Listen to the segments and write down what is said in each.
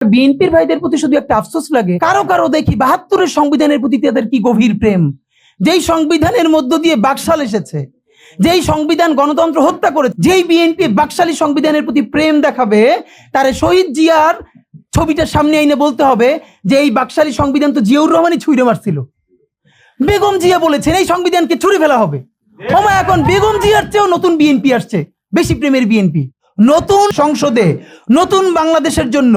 বিএনপির ভাইদের প্রতি শুধু একটা আফসোস লাগে, কারো কারো দেখি ৭২-এর সংবিধানের প্রতি তাদের কি গভীর প্রেম। যেই সংবিধানের মধ্য দিয়ে বাকশাল এসেছে, যেই সংবিধান গণতন্ত্র হত্যা করে, যেই বিএনপি বাকশালী সংবিধানের প্রতি প্রেম দেখাবে, তারে শহীদ জিয়ার ছবিটা সামনে এনে বলতে হবে যে এই বাকশালী সংবিধান তো জিয়াউর রহমানই ছুঁড়ে মারছিল। বেগম জিয়া বলেছেন এই সংবিধানকে ছুঁড়ে ফেলা হবে। ওমা এখন বেগম জিয়ার চেয়েও নতুন বিএনপি আসছে, বেশি প্রেমের বিএনপি। নতুন সংসদে নতুন বাংলাদেশের জন্য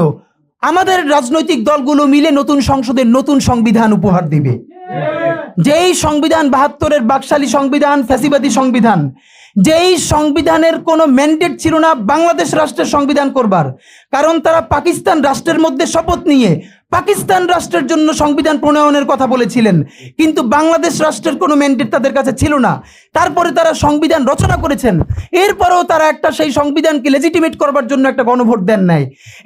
আমাদের রাজনৈতিক দলগুলো মিলে নতুন সংসদের নতুন সংবিধান উপহার দিবে। যেই সংবিধান ৭২-এর বাকশালী সংবিধান, ফ্যাসিবাদী সংবিধান, যেই সংবিধানের কোনো ম্যান্ডেট ছিল না বাংলাদেশ রাষ্ট্রের সংবিধান করবার, কারণ তারা পাকিস্তান রাষ্ট্রের মধ্যে শপথ নিয়ে পাকিস্তান রাষ্ট্রের জন্য সংবিধান প্রণয়নের কথা বলেছিলেন, কিন্তু বাংলাদেশ রাষ্ট্রের কোনো ম্যান্ডেট তাদের কাছে ছিল না। তারপরে তারা সংবিধান রচনা করেছেন, এরপরেও তারা একটা সেই সংবিধানকে লেজিটিমেট করবার জন্য একটা গণভোট দেন নাই।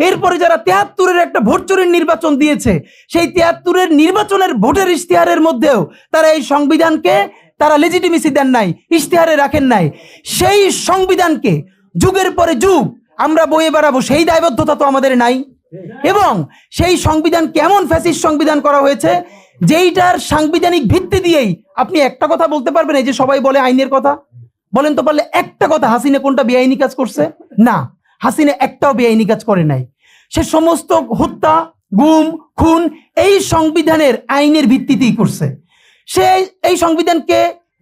এরপরে যারা ৭৩-এর একটা ভোট চুরির নির্বাচন দিয়েছে, সেই ৭৩-এর নির্বাচনের ভোটের ইশতেহারের মধ্যেও তারা এই সংবিধানকে তারা লেজিটিমেসি দেন নাই, ইশতেহারে রাখেন নাই। সেই সংবিধানকে যুগের পরে যুগ আমরা বয়ে বেড়াবো, সেই দায়বদ্ধতা তো আমাদের নাই। এবং সেই সংবিধান কেমন ফ্যাসিস্ট সংবিধান করা হয়েছে, যেইটার সাংবিধানিক ভিত্তি দিয়েই আপনি একটা কথা বলতে পারবেন, এই যে সবাই বলে আইনের কথা, বলেন তো পারলে একটা কথা, হাসিনা কোনটা বেআইনি কাজ করছে? না, হাসিনা একটাও বেআইনি কাজ করে নাই। সে সমস্ত হত্যা, গুম, খুন এই সংবিধানের আইনের ভিত্তিতেই করছে। সে এই সংবিধানকে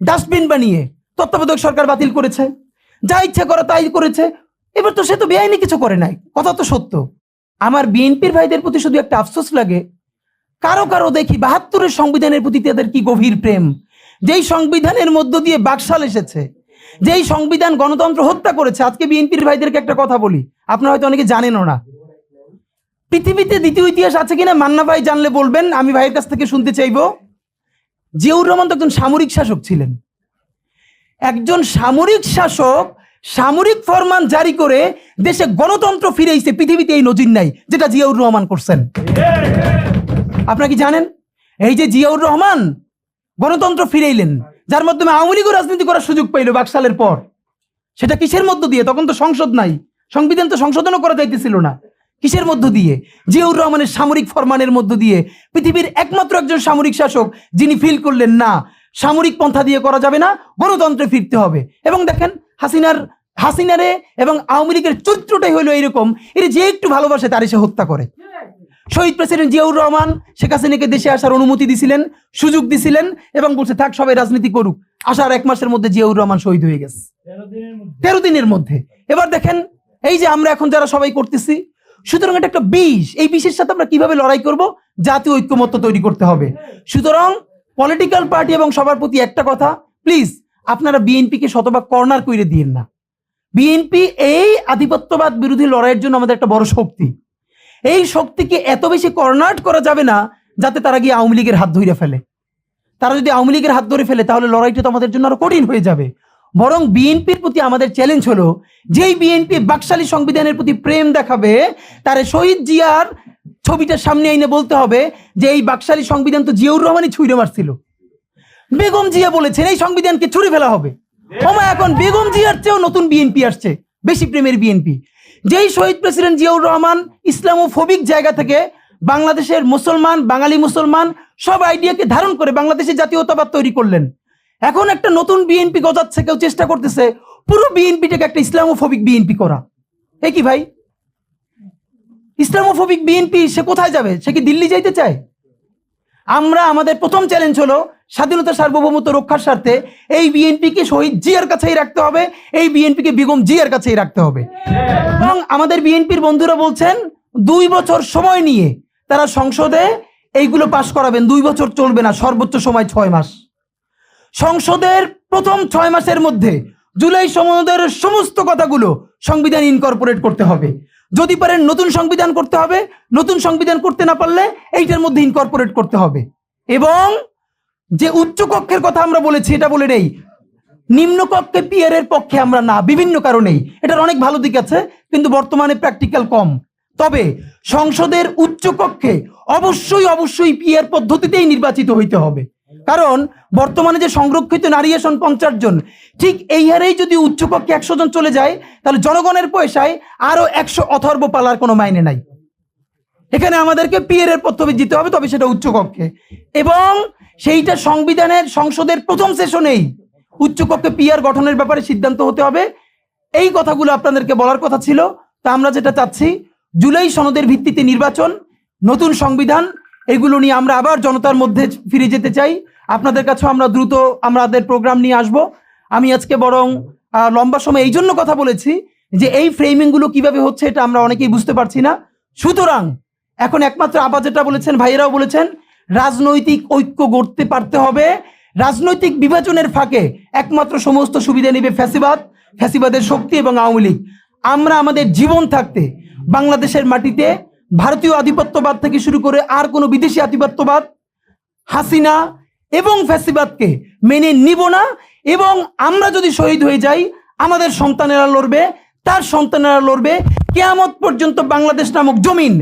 ডাস্টবিন বানিয়ে তত্ত্বাবধায়ক সরকার বাতিল করেছে, যা ইচ্ছা করে তাই করেছে। এবার তো সে তো বেআইনি কিছু করে নাই, কথা তো সত্য। আমার বিএনপির ভাইদের প্রতি শুধু একটা আফসোস লাগে, কারো কারো দেখি ৭২-এর সংবিধানের প্রতি তাদের কি গভীর প্রেম। যেই সংবিধানের মধ্য দিয়ে বাকশাল এসেছে, যেই সংবিধান গণতন্ত্র হত্যা করেছে। আজকে বিএনপির ভাইদেরকে একটা কথা বলি, আপনারা হয়তো অনেকে জানেনও না। পৃথিবীতে দ্বিতীয় ইতিহাস আছে কিনা মান্না ভাই জানলে বলবেন, আমি ভাইয়ের কাছ থেকে শুনতে চাইবো। জিয়াউর রহমান তো একজন সামরিক শাসক ছিলেন। একজন সামরিক শাসক সামরিক ফরমান জারি করে দেশে গণতন্ত্র ফিরেছে, পৃথিবীতে এই নজির নাই যেটা জিয়াউর রহমান করছেন। আপনারা কি জানেন এই যে জিয়াউর রহমান গণতন্ত্র ফিরাইলেন, যার মাধ্যমে আওয়ামী লীগও রাজনীতি করার সুযোগ পাইল বাকশালের পর? সেটা কিসের মধ্য দিয়ে? তখন তো সংসদ নাই, সংবিধান তো সংশোধনও করা যাইতেছিল না। কিসের মধ্য দিয়ে? জিয়াউর রহমানের সামরিক ফরমানের মধ্য দিয়ে। পৃথিবীর একমাত্র একজন সামরিক শাসক যিনি ফিল করলেন না, সামরিক পন্থা দিয়ে করা যাবে না, গণতন্ত্রে ফিরতে হবে। এবং দেখেন হাসিনারে এবং আওয়ামী লীগের চরিত্রটাই হলো এইরকম, এর যে একটু ভালোবাসে তার এসে হত্যা করে। শহীদ প্রেসিডেন্ট জিয়াউর রহমান শেখ হাসিনাকে দেশে আসার অনুমতি দিছিলেন, সুযোগ দিছিলেন, এবং বলছে থাক সবাই রাজনীতি করুক। আসার ১ মাসের মধ্যে জিয়াউর রহমান শহীদ হয়ে গেছে, ১৩ দিনের মধ্যে। এবার দেখেন এই যে আমরা এখন যারা সবাই করতেছি, সুতরাং এটা একটা বিষ। এই বিষের সাথে আমরা কিভাবে লড়াই করব? জাতীয় ঐক্যমত্য তৈরি করতে হবে। সুতরাং পলিটিক্যাল পার্টি এবং সবার প্রতি একটা কথা, প্লিজ আপনারা বিএনপিকে শতভাগ কর্নার করে দিয়েন না। বিএনপি এই আধিপত্যবাদ বিরোধী লড়াইয়ের জন্য আমাদের একটা বড় শক্তি। এই শক্তিকে এত বেশি কর্নার করা যাবে না যাতে তারা গিয়ে আওয়ামী লীগের হাত ধরে ফেলে। তারা যদি আওয়ামী লীগের হাত ধরে ফেলে তাহলে লড়াইটা তো আমাদের জন্য আরো কঠিন হয়ে যাবে। বরং বিএনপির প্রতি আমাদের চ্যালেঞ্জ হলো, যেই বিএনপি বাকশালী সংবিধানের প্রতি প্রেম দেখাবে, তারে শহীদ জিয়ার ছবিটা সামনে এনে বলতে হবে যে এই বাকশালী সংবিধান তো জিয়াউর রহমানই ছুঁড়ে মারছিল। বেগম জিয়া বলেছেন এই সংবিধানকে ছুঁড়ে ফেলা হবে। ওমা এখন বেগম জিয়ার চেয়েও নতুন বিএনপি আসছে, বেশি প্রেমের বিএনপি। যেই শহীদ প্রেসিডেন্ট জিয়াউর রহমান ইসলামোফোবিক জায়গা থেকে বাংলাদেশের মুসলমান, বাঙালি মুসলমান সব আইডিয়াকে ধারণ করে বাংলাদেশের জাতীয়তাবাদ তৈরি করলেন। এখন একটা নতুন বিএনপি গজাচ্ছে, কেউ চেষ্টা করতেছে পুরো বিএনপিটাকে একটা ইসলামোফোবিক বিএনপি করা। এ কি ভাই, ইসলামোফোবিক বিএনপি সে কোথায় যাবে? সে কি দিল্লি যাইতে চায়? আমরা আমাদের প্রথম চ্যালেঞ্জ হলো স্বাধীনতা সার্বভৌমত্ব রক্ষার স্বার্থে এই বিএনপিকে শহীদ জিয়ার কাছেই রাখতে হবে, এই বিএনপিকে বেগম জিয়ার কাছেই রাখতে হবে। এবং আমাদের বিএনপির বন্ধুরা বলছেন ২ বছর সময় নিয়ে তারা সংসদে এইগুলো পাশ করাবেন। ২ বছর চলবে না, সর্বোচ্চ সময় ৬ মাস। সংসদের প্রথম ৬ মাসের মধ্যে জুলাই সনদের সমস্ত কথাগুলো সংবিধান ইনকর্পোরেট করতে হবে। যদি পারেন নতুন সংবিধান করতে হবে, নতুন সংবিধান করতে না পারলে এইটার মধ্যে ইনকর্পোরেট করতে হবে। এবং যে উচ্চ কক্ষের কথা আমরা বলেছি, এটা বলে নেই নিম্ন কক্ষে পিয়ারের পক্ষে আমরা না, বিভিন্ন কারণেই। এটার অনেক ভালো দিক আছে, কিন্তু বর্তমানে প্র্যাকটিক্যাল কম। তবে সংসদের উচ্চ কক্ষে অবশ্যই পিয়ার পদ্ধতিতেই নির্বাচিত হইতে হবে। কারণ বর্তমানে যে সংরক্ষিত নারী আসন 50 জন, ঠিক এই হারেই যদি উচ্চকক্ষে 100 জন চলে যায়, তাহলে জনগণের পয়সায় আরো 100 অথর্ব পালার কোনো মাইনে নাই। এখানে আমাদেরকে পিয়ারের পদ্ধতি দিতে হবে, তবে সেটা উচ্চকক্ষে, এবং সেইটা সংসদের প্রথম সেশনেই উচ্চকক্ষে পিয়ার গঠনের ব্যাপারে সিদ্ধান্ত হতে হবে। এই কথাগুলো আপনাদেরকে বলার কথা ছিল। তা আমরা যেটা চাচ্ছি, জুলাই সনদের ভিত্তিতে নির্বাচন, নতুন সংবিধান, এগুলো নিয়ে আমরা আবার জনতার মধ্যে ফিরে যেতে চাই। আপনাদের কাছে আমরা দ্রুত আমাদের প্রোগ্রাম নিয়ে আসব। আমি আজকে বরং লম্বা সময় এই জন্য কথা বলেছি যে এই ফ্রেমিং গুলো কিভাবে হচ্ছে এটা আমরা অনেকেই বুঝতে পারছি না। সুতরাং এখন একমাত্র আবার যেটা বলেছেন, ভাইয়েরাও বলেছেন, রাজনৈতিক ঐক্য গড়তে পারতে হবে। রাজনৈতিক বিভাজনের ফাঁকে একমাত্র সমস্ত সুবিধা নেবে ফ্যাসিবাদের শক্তি এবং আওয়ামী লীগ। আমরা আমাদের জীবন থাকতে বাংলাদেশের মাটিতে ভারতীয় আধিপত্যবাদ থেকে শুরু করে আর কোনো বিদেশি আধিপত্যবাদ, হাসিনা এবং ফ্যাসিবাদকে মেনে নিব না। এবং আমরা যদি শহীদ হয়ে যাই, আমাদের সন্তানেরা লড়বে, তার সন্তানেরা লড়বে। কিয়ামত পর্যন্ত বাংলাদেশ নামক জমিন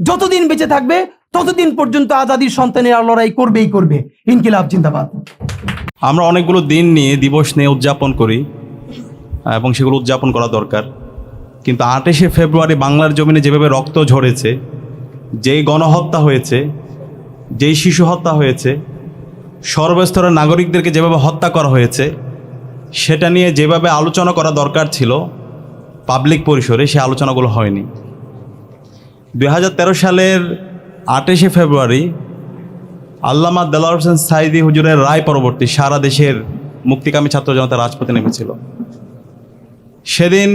যতদিন বেঁচে থাকবে ততদিন পর্যন্ত আজাদির সন্তানেরা লড়াই করবেই করবে। ইনকিলাব জিন্দাবাদ। আমরা অনেকগুলো দিন নিয়ে, দিবস নিয়ে উদযাপন করি এবং সেগুলো উদযাপন করা দরকার, কিন্তু 28শে ফেব্রুয়ারি বাংলার জমিনে যেভাবে রক্ত ঝরেছে, যেই গণহত্যা হয়েছে, যেই শিশু হত্যা হয়েছে, সর্বস্তরের নাগরিকদেরকে যেভাবে হত্যা করা হয়েছে, সেটা নিয়ে যেভাবে আলোচনা করা দরকার ছিল পাবলিক পরিসরে, সে আলোচনাগুলো হয়নি। 2013 সালের 28শে ফেব্রুয়ারি আল্লামা দেলোয়ার হোসেন সাঈদী হুজুরের রায় পরবর্তী সারা দেশের মুক্তিকামী ছাত্র জনতা রাজপথে নেমেছিল। সেদিন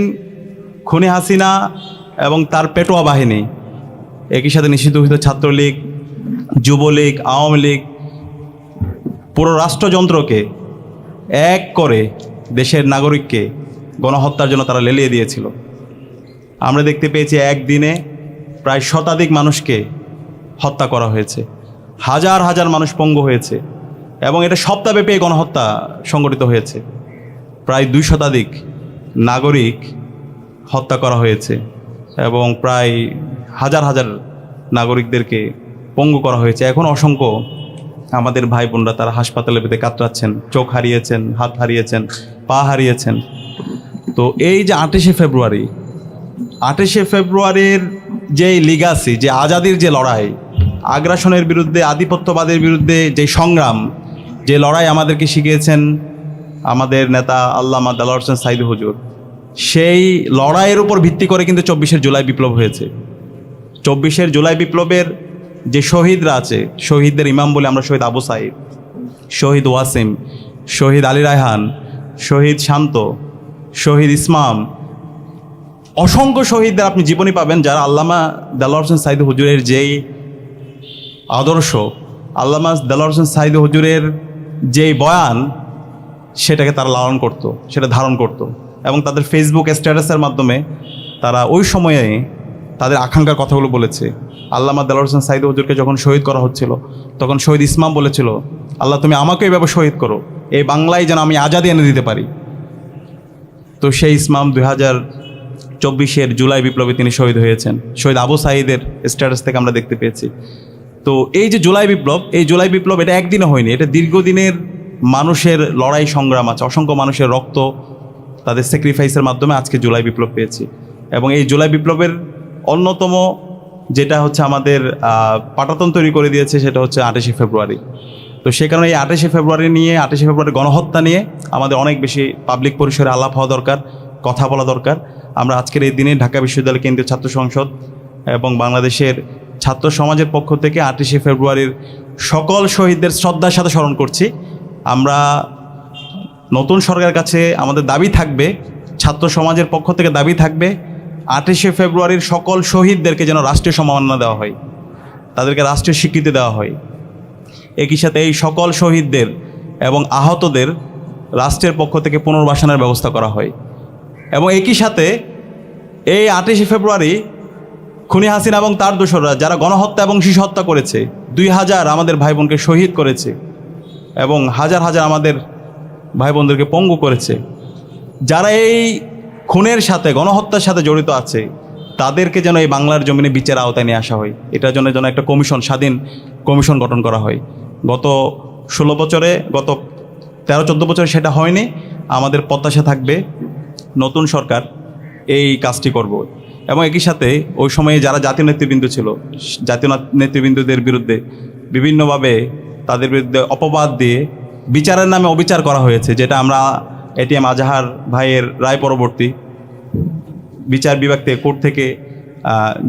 খুনি হাসিনা এবং তার পেটোয়া বাহিনী, একই সাথে নিষিদ্ধ ঘোষিত ছাত্রলীগ, যুবলীগ, আওয়ামী লীগ, পুরো রাষ্ট্রযন্ত্রকে এক করে দেশের নাগরিককে গণহত্যার জন্য তারা লেলিয়ে দিয়েছিল। আমরা দেখতে পেয়েছি একদিনে প্রায় শতাধিক মানুষকে হত্যা করা হয়েছে, হাজার হাজার মানুষ পঙ্গু হয়েছে, এবং এটা সপ্তাহব্যাপী গণহত্যা সংগঠিত হয়েছে। প্রায় 2 শতাধিক নাগরিক হত্যা করা হয়েছে এবং প্রায় হাজার হাজার নাগরিকদেরকে পঙ্গু করা হয়েছে। এখন অসংখ্য আমাদের ভাই বোনরা তারা হাসপাতালে পেতে কাতরাচ্ছেন, চোখ হারিয়েছেন, হাত হারিয়েছেন, পা হারিয়েছেন। তো এই যে 28শে ফেব্রুয়ারির যে লিগাসি, যে আজাদির যে লড়াই, আগ্রাসনের বিরুদ্ধে, আধিপত্যবাদের বিরুদ্ধে যে সংগ্রাম, যে লড়াই আমাদেরকে শিখিয়েছেন আমাদের নেতা আল্লামা দেলোয়ার হোসেন সাঈদী হুজুর, সেই লড়াইয়ের উপর ভিত্তি করে কিন্তু 24শে জুলাই বিপ্লব হয়েছে। 24শে জুলাই বিপ্লবের যে শহীদরা আছে, শহীদদের ইমাম বলে আমরা শহীদ আবু সাঈদ, শহীদ ওয়াসিম, শহীদ আলী রায়হান, শহীদ শান্ত, শহীদ ইসমাম, অসংখ্য শহীদদের আপনি জীবনী পাবেন, যারা আল্লামা দেলোয়ার হোসেন সাঈদী হুজুরের যেই আদর্শ, আল্লামা দেলোয়ার হোসেন সাঈদী হুজুরের যেই বয়ান, সেটাকে তারা লালন করত, সেটা ধারণ করত, এবং তাদের ফেসবুক স্ট্যাটাসের মাধ্যমে তারা ওই সময়ে তাদের আকাঙ্ক্ষার কথাগুলো বলেছে। আল্লামা দেলোয়ার হোসেন সাঈদী হুজুরকে যখন শহীদ করা হচ্ছিল, তখন শহীদ ইসমাম বলেছিল, আল্লাহ তুমি আমাকে এইভাবে শহীদ করো, এই বাংলায় যেন আমি আজাদি এনে দিতে পারি। তো সেই ইসমাম 2024 জুলাই বিপ্লবে তিনি শহীদ হয়েছেন। শহীদ আবু সাঈদের স্ট্যাটাস থেকে আমরা দেখতে পেয়েছি। তো এই যে জুলাই বিপ্লব, এই জুলাই বিপ্লব এটা একদিনে হয়নি, এটা দীর্ঘদিনের মানুষের লড়াই সংগ্রাম আছে, অসংখ্য মানুষের রক্ত, তাদের স্যাক্রিফাইসের মাধ্যমে আজকে জুলাই বিপ্লব পেয়েছি। এবং এই জুলাই বিপ্লবের অন্যতম যেটা হচ্ছে আমাদের পাটাতন তৈরি করে দিয়েছে, সেটা হচ্ছে 28শে ফেব্রুয়ারি। তো সে কারণে এই 28শে ফেব্রুয়ারি নিয়ে, 28শে ফেব্রুয়ারি গণহত্যা নিয়ে আমাদের অনেক বেশি পাবলিক পরিসরে আলাপ হওয়া দরকার, কথা বলা দরকার। আমরা আজকের এই দিনে ঢাকা বিশ্ববিদ্যালয় কেন্দ্রীয় ছাত্র সংসদ এবং বাংলাদেশের ছাত্র সমাজের পক্ষ থেকে 28শে ফেব্রুয়ারির সকল শহীদদের শ্রদ্ধার সাথে স্মরণ করছি। আমরা নতুন সরকারের কাছে আমাদের দাবি থাকবে, ছাত্র সমাজের পক্ষ থেকে দাবি থাকবে, 28শে ফেব্রুয়ারির সকল শহীদদেরকে যেন রাষ্ট্রীয় সম্মাননা দেওয়া হয়, তাদেরকে রাষ্ট্রীয় স্বীকৃতি দেওয়া হয়। একই সাথে এই সকল শহীদদের এবং আহতদের রাষ্ট্রের পক্ষ থেকে পুনর্বাসনের ব্যবস্থা করা হয়। এবং একই সাথে এই 28শে ফেব্রুয়ারি খুনি হাসিনা এবং তার দোসররা যারা গণহত্যা এবং শিশু হত্যা করেছে, 2000 আমাদের ভাই বোনকে শহীদ করেছে এবং হাজার হাজার আমাদের ভাই বোনদেরকে পঙ্গু করেছে, যারা এই খুনের সাথে, গণহত্যার সাথে জড়িত আছে, তাদেরকে যেন এই বাংলার জমিনে বিচার আওতায় নিয়ে আসা হয়। এটার জন্য যেন একটা কমিশন, স্বাধীন কমিশন গঠন করা হয়। গত 16 বছরে, গত 13-14 বছরে সেটা হয়নি। আমাদের প্রত্যাশা থাকবে নতুন সরকার এই কাজটি করব। এবং একই সাথে ওই সময়ে যারা জাতীয় নেতৃবৃন্দ ছিল, জাতীয় নেতৃবৃন্দদের বিরুদ্ধে বিভিন্নভাবে তাদের বিরুদ্ধে অপবাদ দিয়ে বিচারের নামে অবিচার করা হয়েছে, যেটা আমরা এটিএম আজাহার ভাইয়ের রায় পরবর্তী বিচার বিভাগ থেকে, কোর্ট থেকে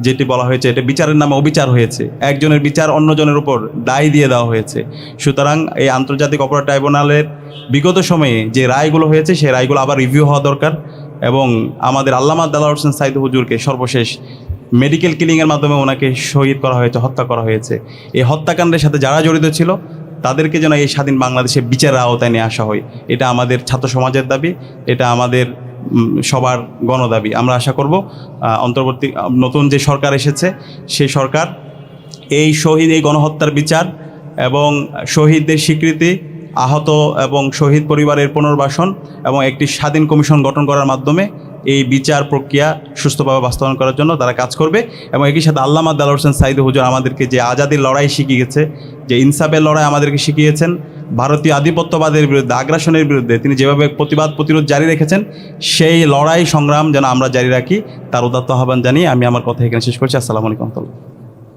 যেটি বলা হয়েছে, এটা বিচারের নামে অবিচার হয়েছে, একজনের বিচার অন্যজনের উপর দায় দিয়ে দেওয়া হয়েছে। সুতরাং এই আন্তর্জাতিক অপরাধ ট্রাইব্যুনালের বিগত সময়ে যে রায়গুলো হয়েছে সেই রায়গুলো আবার রিভিউ হওয়া দরকার এবং আমাদের আল্লামা দেলোয়ার হোসেন সাঈদ হুজুরকে সর্বশেষ মেডিকেল কিলিংয়ের মাধ্যমে ওনাকে শহীদ করা হয়েছে, হত্যা করা হয়েছে। এই হত্যাকাণ্ডের সাথে যারা জড়িত ছিল তাদেরকে যেন এই স্বাধীন বাংলাদেশে বিচারের আওতায় নিয়ে আসা হয়, এটা আমাদের ছাত্র সমাজের দাবি, এটা আমাদের সবার গণদাবি। আমরা আশা করব অন্তর্বর্তী নতুন যে সরকার এসেছে সেই সরকার এই শহীদ, এই গণহত্যার বিচার এবং শহীদদের স্বীকৃতি, আহত এবং শহীদ পরিবারের পুনর্বাসন এবং একটি স্বাধীন কমিশন গঠন করার মাধ্যমে এই বিচার প্রক্রিয়া সুস্থভাবে বাস্তবায়ন করার জন্য তারা কাজ করবে। এবং একই সাথে আল্লামা দেলোয়ার হোসেন সাঈদ হুজুর আমাদেরকে যে আজাদির লড়াই শিখিয়ে গেছে, যে ইনসাফের লড়াই আমাদেরকে শিখিয়েছেন, ভারতীয় আধিপত্যবাদের বিরুদ্ধে, আগ্রাসনের বিরুদ্ধে তিনি যেভাবে প্রতিরোধ জারি রেখেছেন, সেই লড়াই সংগ্রাম যেন আমরা জারি রাখি, তার উদাত্ত আহ্বান জানিয়ে আমি আমার কথা এখানে শেষ করছি। আসসালামু আলাইকুম।